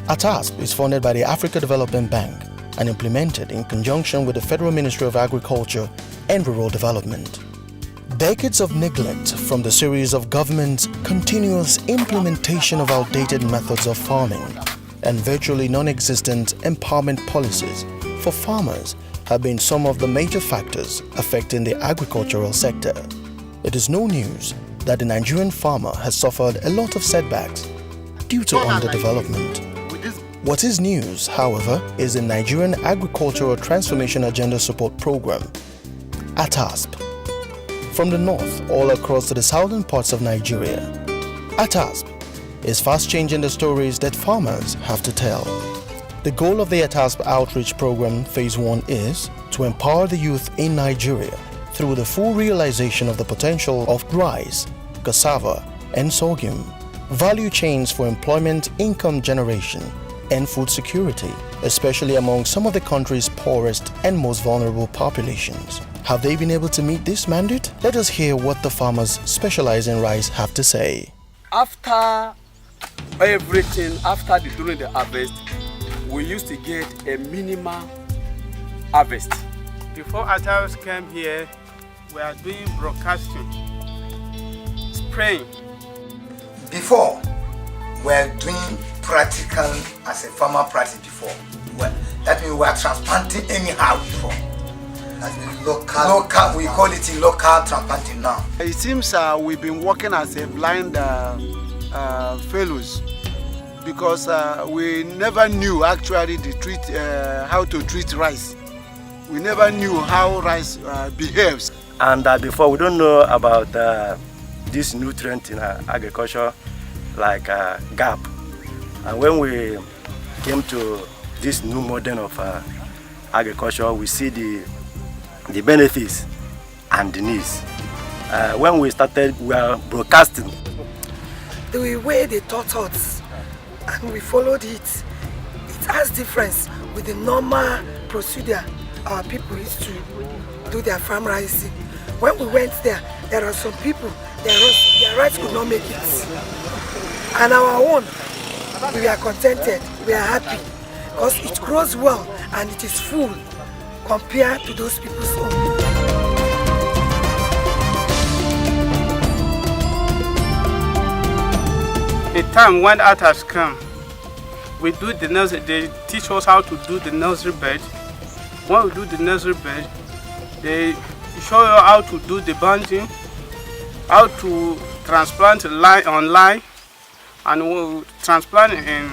ATASP is funded by the Africa Development Bank and implemented in conjunction with the Federal Ministry of Agriculture and Rural Development. Decades of neglect from the series of government's continuous implementation of outdated methods of farming and virtually non-existent empowerment policies for farmers have been some of the major factors affecting the agricultural sector. It is no news that the Nigerian farmer has suffered a lot of setbacks due to underdevelopment. What is news, however, is the Nigerian Agricultural Transformation Agenda Support Program, ATASP. From the north all across to the southern parts of Nigeria, ATASP is fast changing the stories that farmers have to tell. The goal of the ATASP Outreach Program Phase 1 is to empower the youth in Nigeria through the full realization of the potential of rice, cassava, and sorghum, value chains for employment, income generation, and food security, especially among some of the country's poorest and most vulnerable populations. Have they been able to meet this mandate? Let us hear what the farmers specializing in rice have to say. After everything, during the harvest, we used to get a minimal harvest. Before ATASP came here, we are doing broadcasting, spraying. Before, we are doing practical as a farmer practice before. Well, that means we are transplanting anyhow before. That means local, we call it local transplanting now. It seems we've been working as a blind fellows because we never knew actually how to treat rice. We never knew how rice behaves. And before, we don't know about this nutrient in agriculture like GAP. And when we came to this new model of agriculture, we see the benefits and the needs. When we started, we were broadcasting. The way they taught us and we followed it, it has difference with the normal procedure our people used to do their farm rising. When we went there, there are some people, their rice could not make it. And our own, we are contented, we are happy, because it grows well and it is full compared to those people's own. The time when ATASP come, we do the nursery, they teach us how to do the nursery bed. When we do the nursery bed, they show you how to do the bunching, how to transplant line on line, and we'll transplant in,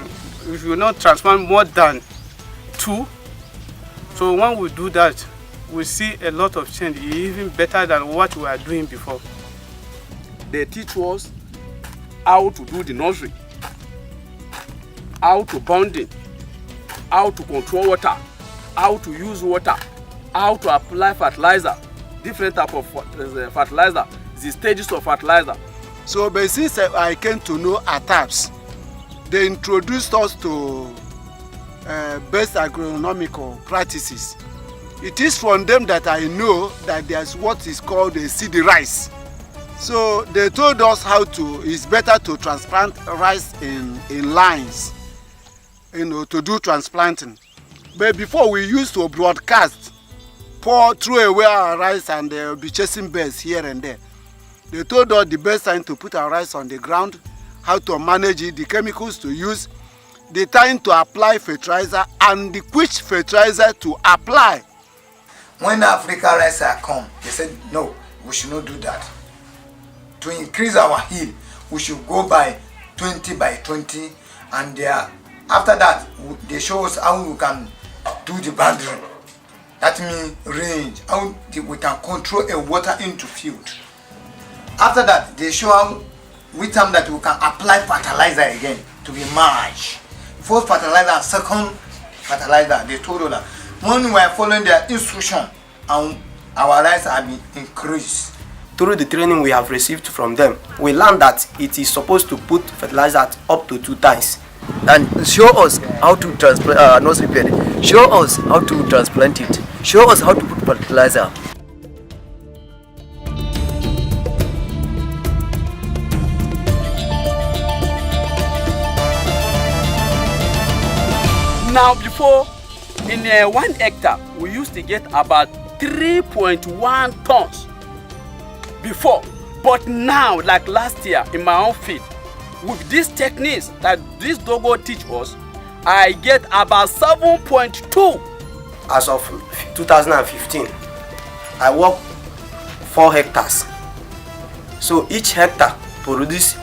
if you not transplant more than 2. So when we do that, we see a lot of change, even better than what we are doing before. They teach us how to do the nursery, how to bonding, how to control water, how to use water, how to apply fertilizer, different type of fertilizer, the stages of fertilizer. So but since I came to know ATASP, they introduced us to best agronomical practices. It is from them that I know that there's what is called a seed rice. So they told us it's better to transplant rice in lines, to do transplanting. But before we used to broadcast, throw away our rice and be chasing birds here and there. They told us the best time to put our rice on the ground, how to manage it, the chemicals to use, the time to apply fertilizer, and which fertilizer to apply. When the Africa rice come, they said, no, we should not do that. To increase our yield, we should go by 20 by 20, and after that, they show us how we can do the boundary. That means range, how we can control a water into field. After that, they show how which time that we can apply fertilizer again to be merged. First fertilizer, second fertilizer. They told us that when we are following their instruction, and our rice have been increased. Through the training we have received from them, we learned that it is supposed to put fertilizer up to 2 times. And show us how to transplant nursery bed. Show us how to transplant it. Show us how to put fertilizer. Now before, in 1 hectare, we used to get about 3.1 tons before. But now, like last year in my own field, with these techniques that this Dogo teach us, I get about 7.2. As of 2015, I work 4 hectares. So each hectare produces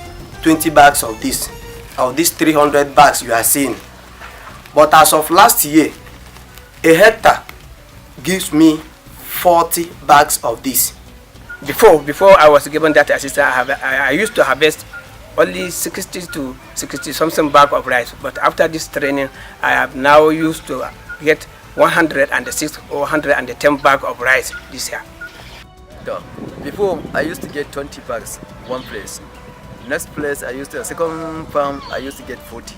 20 bags of these 300 bags you are seeing. But as of last year, a hectare gives me 40 bags of this. Before I was given that assistance, I used to harvest only 60 to 60 something bag of rice. But after this training, I have now used to get 106 or 110 bag of rice this year. Before, I used to get 20 bags one place. Next place, second farm, I used to get 40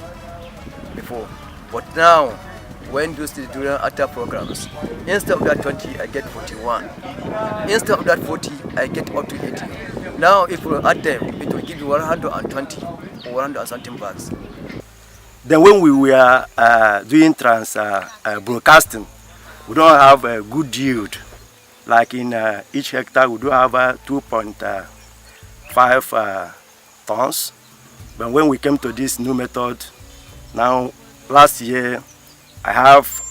before. But now, when used to do other programs, instead of that 20, I get 41. Instead of that 40, I get up to 80. Now, if we add them, it will give you 120 or 100 something bags. Then when we were doing broadcasting, we don't have a good yield. Like in each hectare, we do have 2.5 tons. But when we came to this new method, now last year, I have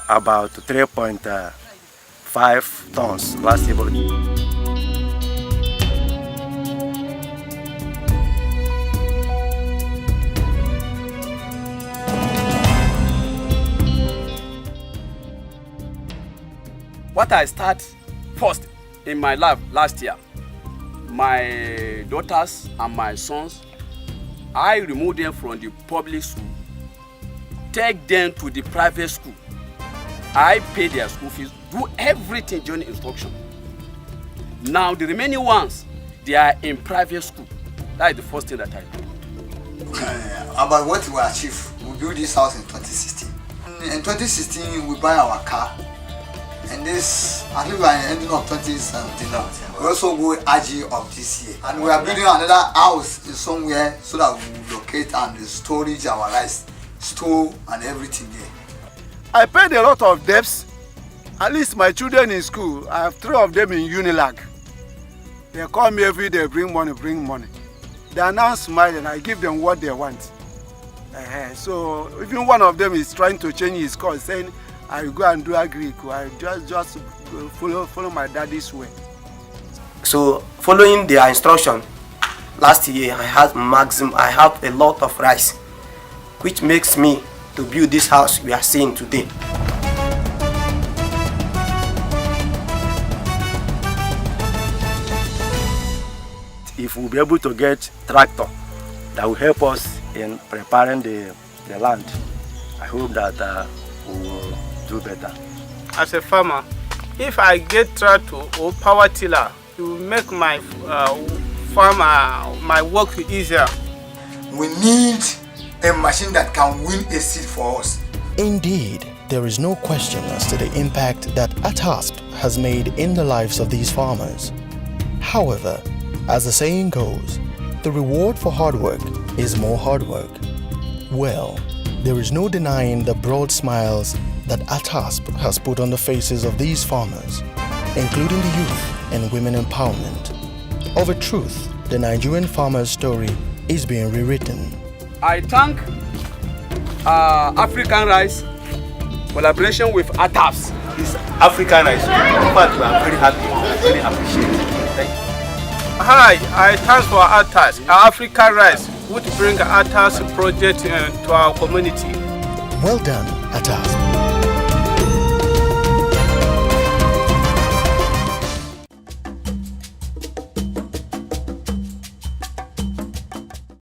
about 3.5 tons last year. What I start first in my life last year, my daughters and my sons, I removed them from the public school, take them to the private school. I pay their school fees, do everything during instruction. Now the remaining ones, they are in private school. That is the first thing that I do. About what we achieved, we built this house in 2016. In 2016, we buy our car. And this, I think we are ending of 2017 now. We also go AG of this year. And we are building another house in somewhere so that we will locate and storage our rice, store and everything there. I paid a lot of debts. At least my children in school, I have 3 of them in Unilag. They call me every day, bring money, bring money. They are now smiling, I give them what they want. So even one of them is trying to change his course, saying, I go and do agric. I just follow my daddy's way. So following their instruction, last year I have a lot of rice, which makes me to build this house we are seeing today. If we'll be able to get tractor that will help us in preparing the land, I hope that we will do better. As a farmer, if I get tractor or power tiller, it will make my my work easier. We need a machine that can win a seed for us. Indeed, there is no question as to the impact that ATASP has made in the lives of these farmers. However, as the saying goes, the reward for hard work is more hard work. Well, there is no denying the broad smiles that ATASP has put on the faces of these farmers, including the youth and women empowerment. Of a truth, the Nigerian farmer's story is being rewritten. I thank African Rice collaboration with ATASP. This African Rice, in fact, we are very happy, very appreciative. Thank you. Hi, I thank for ATASP, African Rice, which bring ATASP project to our community. Well done, ATASP.